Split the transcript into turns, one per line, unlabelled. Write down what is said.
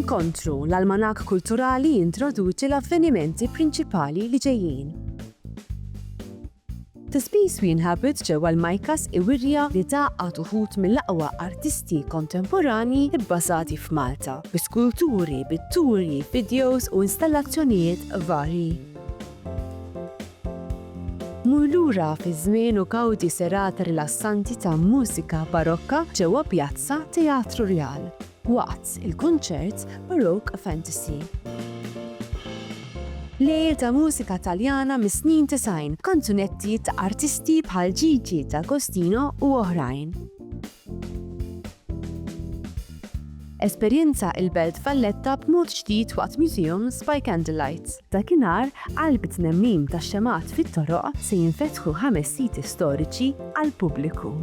Inkontru, l-almanak kulturali jintroduċi l-avvenimenti prinċipali li ġejjin. Tisbis u Inhabit ġewwa l-MICAS iwirja li taqqat uħud mill-aqwa artisti kontemporani bbażati f'Malta, bi skulturi, pitturi, videos u installazzjonijiet varji. Mur lura fi żmien u gawdi serata rilassanti ta' mużika barokka ġewwa Pjazza Teatru Real, waqt il-kunċert Baroque Fantasy. Lejl ta' mużika Taljana mis-snin 90, kanzunetti ta' artisti bħal Gigi D'Agostino u oħrajn. Esperjenza il-belt Valletta b'mod ġdid waqt Museums by Candlelight. Dakinhar qalbit nemmim tax-xemat fit-toroq se jinfetħu 5 siti storiċi għall-pubbliku.